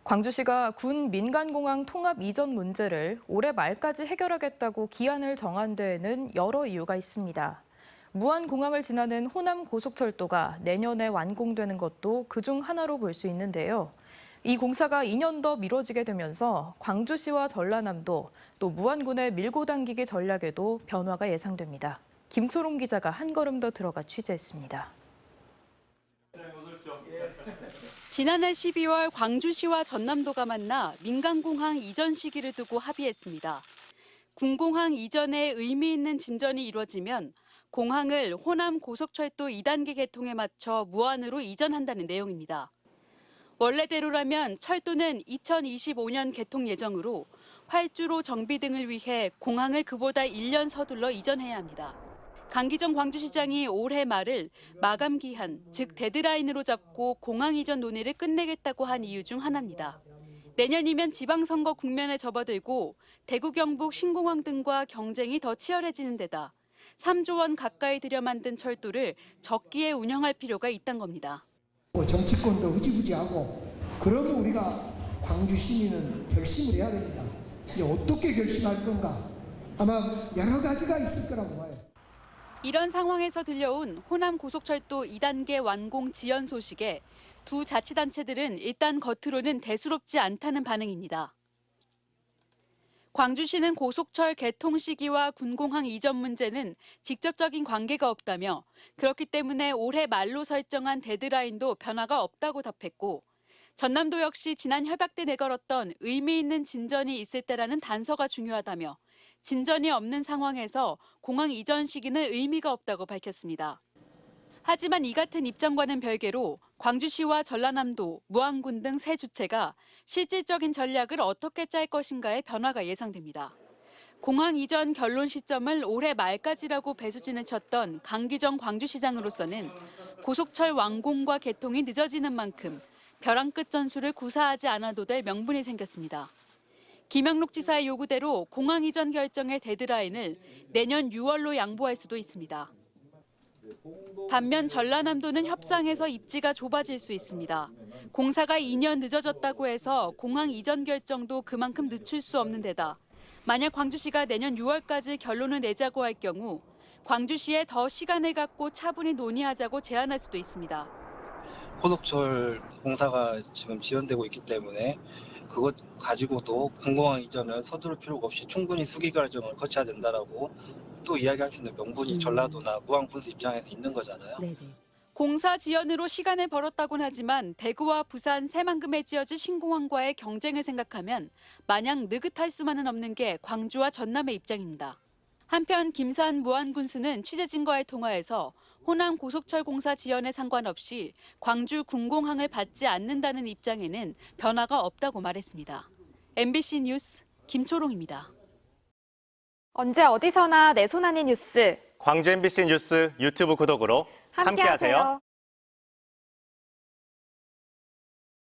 광주시가 군 민간공항 통합 이전 문제를 올해 말까지 해결하겠다고 기한을 정한 데에는 여러 이유가 있습니다. 무안공항을 지나는 호남 고속철도가 내년에 완공되는 것도 그중 하나로 볼 수 있는데요. 이 공사가 2년 더 미뤄지게 되면서 광주시와 전라남도 또 무안군의 밀고 당기기 전략에도 변화가 예상됩니다. 김초롱 기자가 한 걸음 더 들어가 취재했습니다. 지난해 12월 광주시와 전남도가 만나 민간공항 이전 시기를 두고 합의했습니다. 군공항 이전에 의미 있는 진전이 이루어지면 공항을 호남 고속철도 2단계 개통에 맞춰 무안으로 이전한다는 내용입니다. 원래대로라면 철도는 2025년 개통 예정으로 활주로 정비 등을 위해 공항을 그보다 1년 서둘러 이전해야 합니다. 강기정 광주시장이 올해 말을 마감 기한, 즉 데드라인으로 잡고 공항 이전 논의를 끝내겠다고 한 이유 중 하나입니다. 내년이면 지방선거 국면에 접어들고 대구 경북 신공항 등과 경쟁이 더 치열해지는 데다 3조 원 가까이 들여 만든 철도를 적기에 운영할 필요가 있다는 겁니다. 정치권도 흐지부지하고 그러면 우리가 광주 시민은 결심을 해야 됩니다. 이제 어떻게 결심할 건가? 아마 여러 가지가 있을 거라고 봐요. 이런 상황에서 들려온 호남 고속철도 2단계 완공 지연 소식에 두 자치단체들은 일단 겉으로는 대수롭지 않다는 반응입니다. 광주시는 고속철 개통 시기와 군공항 이전 문제는 직접적인 관계가 없다며 그렇기 때문에 올해 말로 설정한 데드라인도 변화가 없다고 답했고 전남도 역시 지난 협약 때 내걸었던 의미 있는 진전이 있을 때라는 단서가 중요하다며 진전이 없는 상황에서 공항 이전 시기는 의미가 없다고 밝혔습니다. 하지만 이 같은 입장과는 별개로 광주시와 전라남도, 무안군 등 세 주체가 실질적인 전략을 어떻게 짤 것인가에 변화가 예상됩니다. 공항 이전 결론 시점을 올해 말까지라고 배수진을 쳤던 강기정 광주시장으로서는 고속철 완공과 개통이 늦어지는 만큼 벼랑 끝 전술을 구사하지 않아도 될 명분이 생겼습니다. 김영록 지사의 요구대로 공항 이전 결정의 데드라인을 내년 6월로 양보할 수도 있습니다. 반면 전라남도는 협상에서 입지가 좁아질 수 있습니다. 공사가 2년 늦어졌다고 해서 공항 이전 결정도 그만큼 늦출 수 없는 데다 만약 광주시가 내년 6월까지 결론을 내자고 할 경우 광주시에 더 시간을 갖고 차분히 논의하자고 제안할 수도 있습니다. 고속철 공사가 지금 지연되고 있기 때문에 그것 가지고도 군공항 이전을 서두를 필요가 없이 충분히 수기 과정을 거쳐야 된다라고 또 이야기할 수 있는 명분이 전라도나 무안 군수 입장에서 있는 거잖아요. 네네. 공사 지연으로 시간을 벌었다곤 하지만 대구와 부산, 새만금에 지어질 신공항과의 경쟁을 생각하면 마냥 느긋할 수만은 없는 게 광주와 전남의 입장입니다. 한편 김산 무안 군수는 취재진과의 통화에서 호남 고속철 공사 지연에 상관없이 광주 군공항을 받지 않는다는 입장에는 변화가 없다고 말했습니다. MBC 뉴스 김초롱입니다. 언제 어디서나 내 손 안의 뉴스. 광주 MBC 뉴스 유튜브 구독으로 함께하세요.